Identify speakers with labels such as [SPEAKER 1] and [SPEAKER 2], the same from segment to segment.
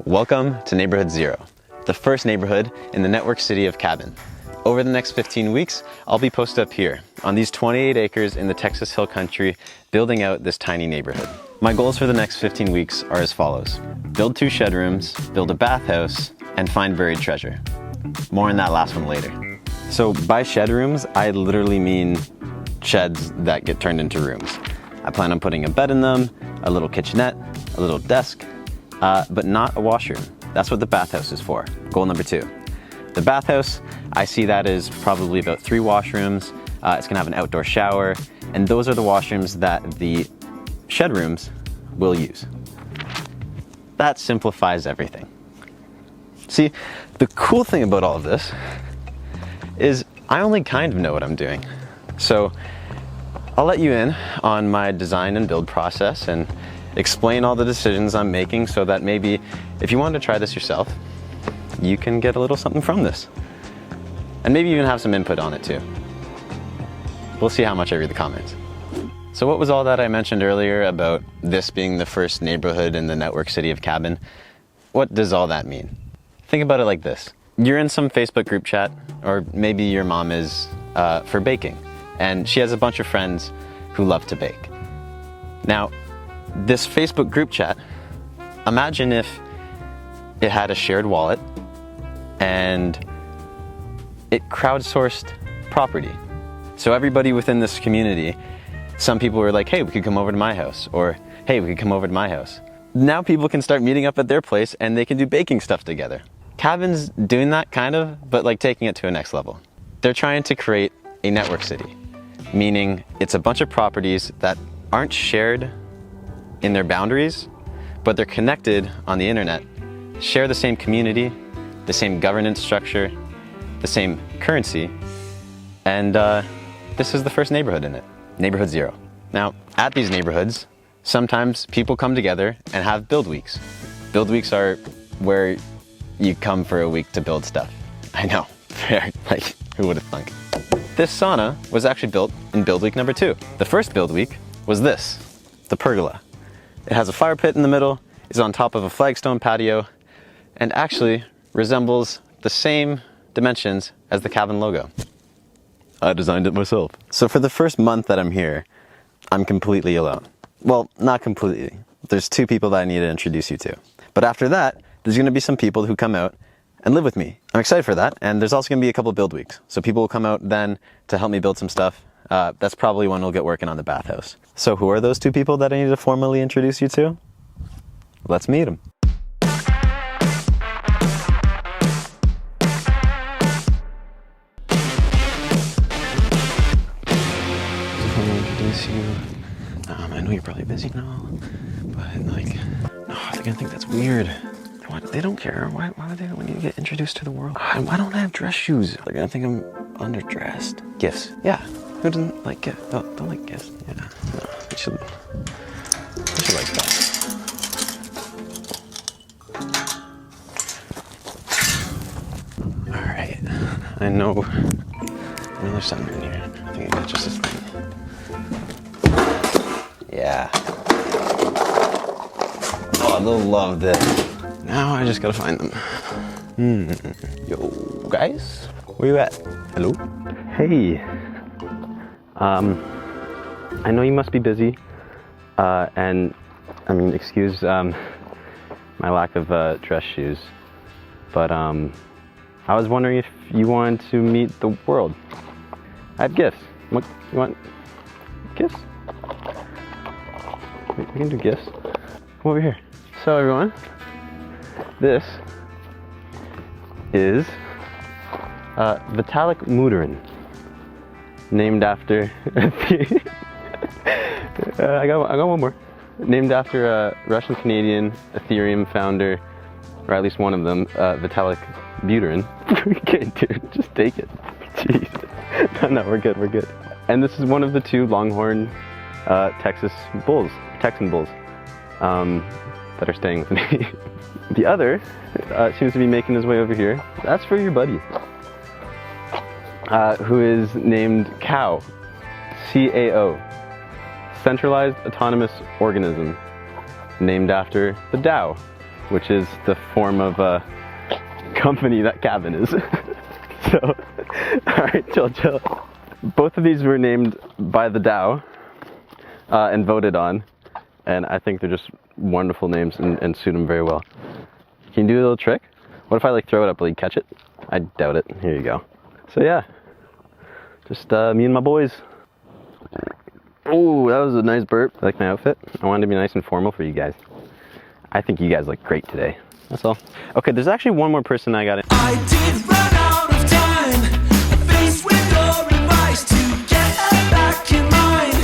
[SPEAKER 1] Welcome to Neighborhood Zero, the first neighborhood in the network city of Cabin. Over the next 15 weeks, I'll be posted up here on these 28 acres in the Texas Hill Country, building out this tiny neighborhood. My goals for the next 15 weeks are as follows. Build 2 shed rooms, build a bathhouse, and find buried treasure. More on that last one later. So by shed rooms, I literally mean sheds that get turned into rooms. I plan on putting a bed in them, a little kitchenette, a little desk, but not a washroom. That's what the bathhouse is for. Goal number 2. The bathhouse, I see that as probably about 3 washrooms. It's gonna have an outdoor shower, and those are the washrooms that the shed rooms will use. That simplifies everything. See, the cool thing about all of this is I only kind of know what I'm doing. So I'll let you in on my design and build process and explain all the decisions I'm making so that maybe if you wanted to try this yourself, you can get a little something from this. And maybe even have some input on it too. We'll see how much I read the comments. So what was all that I mentioned earlier about this being the first neighborhood in the network city of Cabin? What does all that mean? Think about it like this. You're in some Facebook group chat, or maybe your mom is for baking, and she has a bunch of friends who love to bake. Now, this Facebook group chat, imagine if it had a shared wallet and it crowdsourced property. So everybody within this community, some people were like, hey, we could come over to my house, or hey, we could come over to my house. Now people can start meeting up at their place and they can do baking stuff together. Cabin's doing that kind of, but like taking it to a next level. They're trying to create a network city, meaning it's a bunch of properties that aren't shared in their boundaries, but they're connected on the internet, share the same community, the same governance structure, the same currency, and this is the first neighborhood in it, Neighborhood Zero. Now, at these neighborhoods, sometimes people come together and have build weeks. Build weeks are where you come for a week to build stuff. I know, like, who would have thunk? This sauna was actually built in build week number 2. The first build week was this, the pergola. It has a fire pit in the middle, is on top of a flagstone patio, and actually resembles the same dimensions as the Cabin logo. I designed it myself. So for the first month that I'm here, I'm completely alone. Well, not completely. There's 2 people that I need to introduce you to. But after that, there's gonna be some people who come out and live with me. I'm excited for that, and there's also gonna be a couple build weeks. So people will come out then to help me build some stuff. That's probably when we'll get working on the bathhouse. So who are those 2 people that I need to formally introduce you to? Let's meet them. I know you're probably busy now, but like, no, they're gonna think that's weird. What? They don't care. Why would they when you get introduced to the world? Why don't I have dress shoes? They're gonna think I'm underdressed. Gifts. Yeah. Who doesn't like gifts? Don't like gifts. Yeah. No, they should like that. All right. I know there's something in here. I think I got just this thing. Yeah. Oh, they'll love this. Now I just gotta find them. Yo, guys, where you at? Hello? Hey. I know you must be busy, and I mean, excuse my lack of dress shoes, but I was wondering if you wanted to meet the world. I have gifts. What, you want gifts? We can do gifts. Come over here. So everyone, this is Vitalik Buterin, named after I got one more. Named after a Russian-Canadian Ethereum founder, or at least one of them, Vitalik Buterin. Okay, dude, just take it. Jeez. No, we're good. And this is one of the 2 Longhorn Texan bulls that are staying with me. The other seems to be making his way over here. That's for your buddy, who is named CAO, C-A-O, Centralized Autonomous Organism, named after the DAO, which is the form of a company that Cabin is. So, alright, chill. Both of these were named by the DAO and voted on, and I think they're just wonderful names and suit them very well. Can you do a little trick? What if I like throw it up, will you catch it? I doubt it. Here you go. So yeah, just me and my boys. Oh, that was a nice burp. I like my outfit. I wanted to be nice and formal for you guys. I think you guys look great today. That's all. Okay, there's actually one more person I got in.
[SPEAKER 2] I did run out of time, faced with your advice to get back in mind.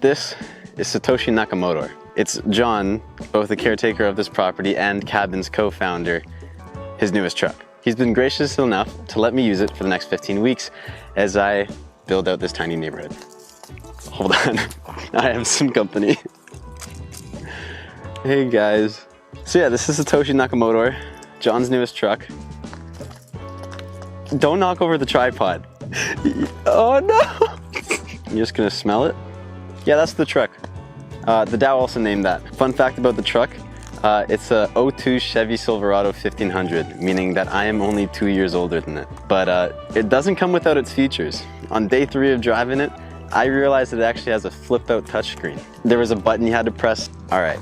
[SPEAKER 1] This is Satoshi Nakamoto. It's John, both the caretaker of this property and Cabin's co-founder, his newest truck. He's been gracious enough to let me use it for the next 15 weeks as I build out this tiny neighborhood. Hold on, I have some company. Hey guys. So yeah, this is Satoshi Nakamoto, John's newest truck. Don't knock over the tripod. Oh no! You're just gonna smell it? Yeah, that's the truck. The DAO also named that. Fun fact about the truck, it's a 02 Chevy Silverado 1500, meaning that I am only 2 years older than it. But it doesn't come without its features. On day 3 of driving it, I realized it actually has a flipped out touchscreen. There was a button you had to press. All right.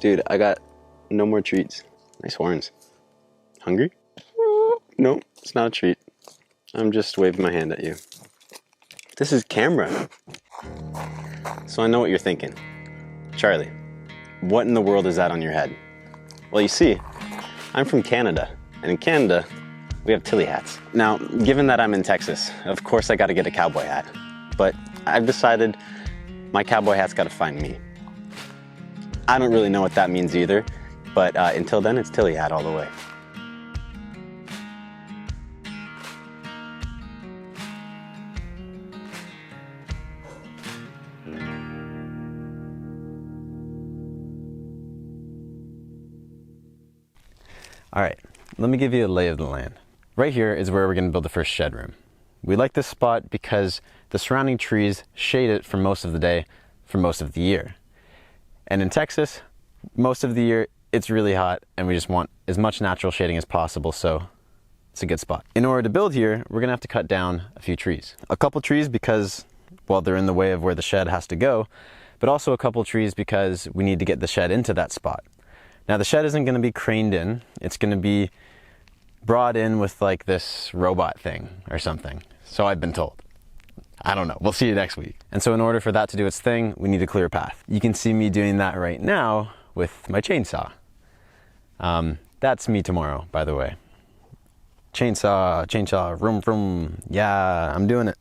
[SPEAKER 1] Dude, I got no more treats. Nice horns. Hungry? No, it's not a treat. I'm just waving my hand at you. This is camera. So I know what you're thinking. Charlie, what in the world is that on your head? Well, you see, I'm from Canada, and in Canada, we have Tilly hats. Now, given that I'm in Texas, of course I gotta get a cowboy hat. But I've decided my cowboy hat's gotta find me. I don't really know what that means either, but until then, it's Tilly hat all the way. All right, let me give you a lay of the land. Right here is where we're gonna build the first shed room. We like this spot because the surrounding trees shade it for most of the day, for most of the year. And in Texas, most of the year, it's really hot and we just want as much natural shading as possible, so it's a good spot. In order to build here, we're gonna have to cut down a few trees. A couple trees because, well, they're in the way of where the shed has to go, but also a couple trees because we need to get the shed into that spot. Now the shed isn't gonna be craned in, it's gonna be brought in with like this robot thing or something. So I've been told. I don't know, we'll see you next week. And so in order for that to do its thing, we need a clear path. You can see me doing that right now with my chainsaw. That's me tomorrow, by the way. Chainsaw, vroom vroom. Yeah, I'm doing it.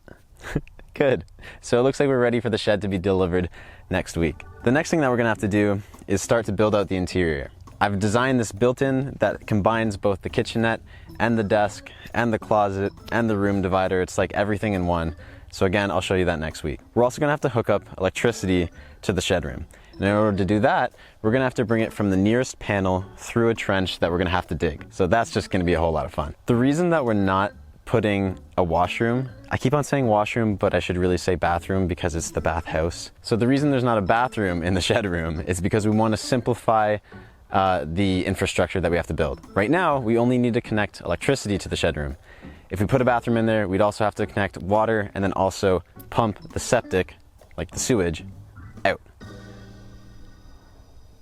[SPEAKER 1] Good. So it looks like we're ready for the shed to be delivered next week. The next thing that we're gonna have to do is start to build out the interior. I've designed this built-in that combines both the kitchenette and the desk and the closet and the room divider. It's like everything in one. So again, I'll show you that next week. We're also gonna have to hook up electricity to the shed room. And in order to do that, we're gonna have to bring it from the nearest panel through a trench that we're gonna have to dig. So that's just gonna be a whole lot of fun. The reason that we're not putting a washroom, I keep on saying washroom, but I should really say bathroom because it's the bathhouse. So the reason there's not a bathroom in the shed room is because we wanna simplify the infrastructure that we have to build. Right now, we only need to connect electricity to the shed room. If we put a bathroom in there, we'd also have to connect water and then also pump the septic, like the sewage, out.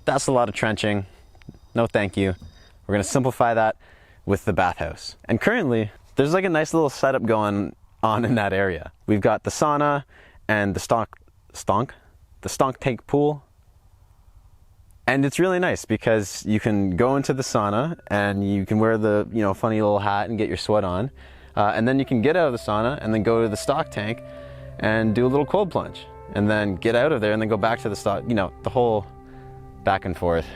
[SPEAKER 1] That's a lot of trenching. No thank you. We're gonna simplify that with the bathhouse. And currently, there's like a nice little setup going on in that area. We've got the sauna and the stonk tank pool. And it's really nice because you can go into the sauna and you can wear the funny little hat and get your sweat on. And then you can get out of the sauna and then go to the stock tank and do a little cold plunge. And then get out of there and then go back to the stock, the whole back and forth.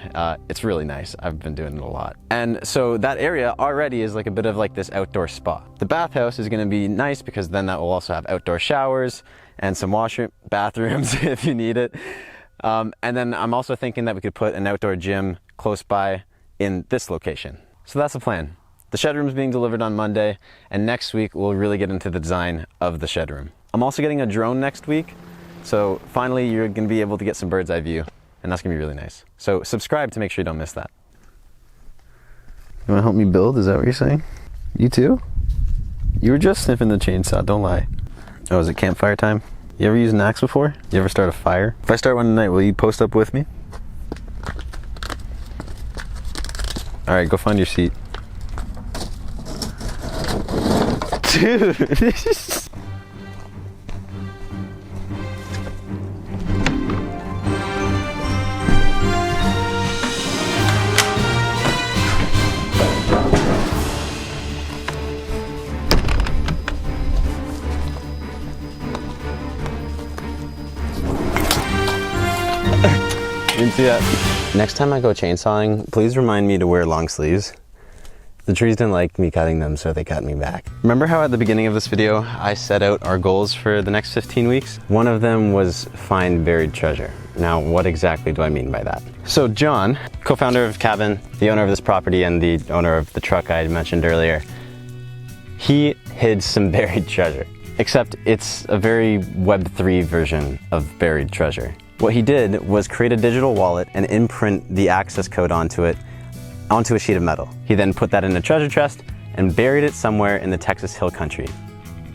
[SPEAKER 1] It's really nice. I've been doing it a lot. And so that area already is like a bit of like this outdoor spa. The bathhouse is gonna be nice because then that will also have outdoor showers and some bathrooms if you need it. And then I'm also thinking that we could put an outdoor gym close by in this location. So that's the plan. The shed room is being delivered on Monday, and next week we'll really get into the design of the shed room. I'm also getting a drone next week, so finally you're gonna be able to get some bird's eye view, and that's gonna be really nice. So subscribe to make sure you don't miss that. You wanna help me build? Is that what you're saying? You too? You were just sniffing the chainsaw, don't lie. Oh, is it campfire time? You ever used an axe before? You ever start a fire? If I start one tonight, will you post up with me? All right, go find your seat. Dude. You didn't see that. Next time I go chainsawing, please remind me to wear long sleeves. The trees didn't like me cutting them, so they cut me back. Remember how at the beginning of this video, I set out our goals for the next 15 weeks? One of them was find buried treasure. Now, what exactly do I mean by that? So John, co-founder of Cabin, the owner of this property and the owner of the truck I mentioned earlier, he hid some buried treasure. Except it's a very Web3 version of buried treasure. What he did was create a digital wallet and imprint the access code onto it, onto a sheet of metal. He then put that in a treasure chest and buried it somewhere in the Texas Hill Country.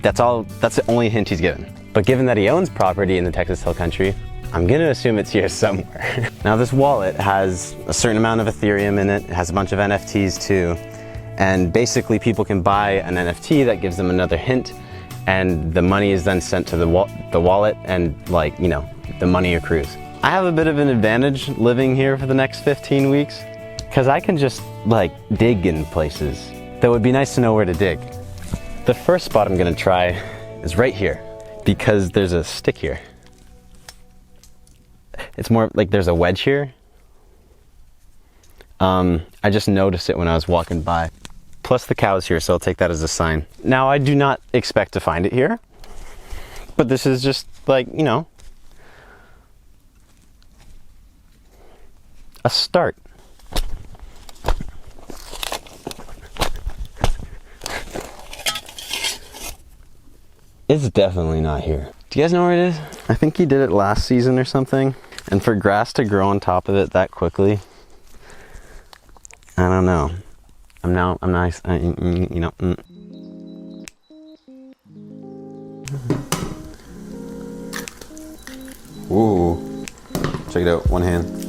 [SPEAKER 1] That's the only hint he's given. But given that he owns property in the Texas Hill Country, I'm gonna assume it's here somewhere. Now this wallet has a certain amount of Ethereum in it. It has a bunch of NFTs too. And basically people can buy an NFT that gives them another hint, and the money is then sent to the wallet, and the money accrues. I have a bit of an advantage living here for the next 15 weeks because I can just dig in places that would be nice to know where to dig. The first spot I'm gonna try is right here because there's a stick here. It's more like there's a wedge here. I just noticed it when I was walking by. Plus the cow's here, so I'll take that as a sign. Now I do not expect to find it here, but this is just a start. It's definitely not here. Do you guys know where it is? I think he did it last season or something. And for grass to grow on top of it that quickly, I don't know. I'm nice, Ooh, check it out, one hand.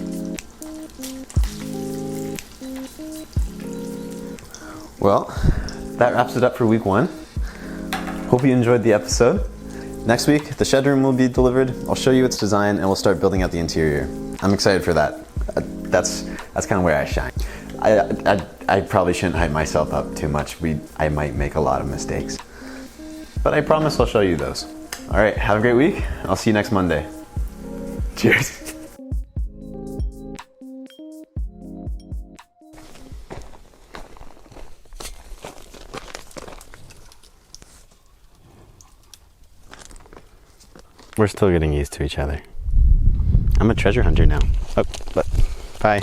[SPEAKER 1] Well, that wraps it up for week 1. Hope you enjoyed the episode. Next week, the shed room will be delivered. I'll show you its design and we'll start building out the interior. I'm excited for that. That's kind of where I shine. I probably shouldn't hype myself up too much. I might make a lot of mistakes. But I promise I'll show you those. All right, have a great week. I'll see you next Monday. Cheers. We're still getting used to each other. I'm a treasure hunter now. Oh, but bye.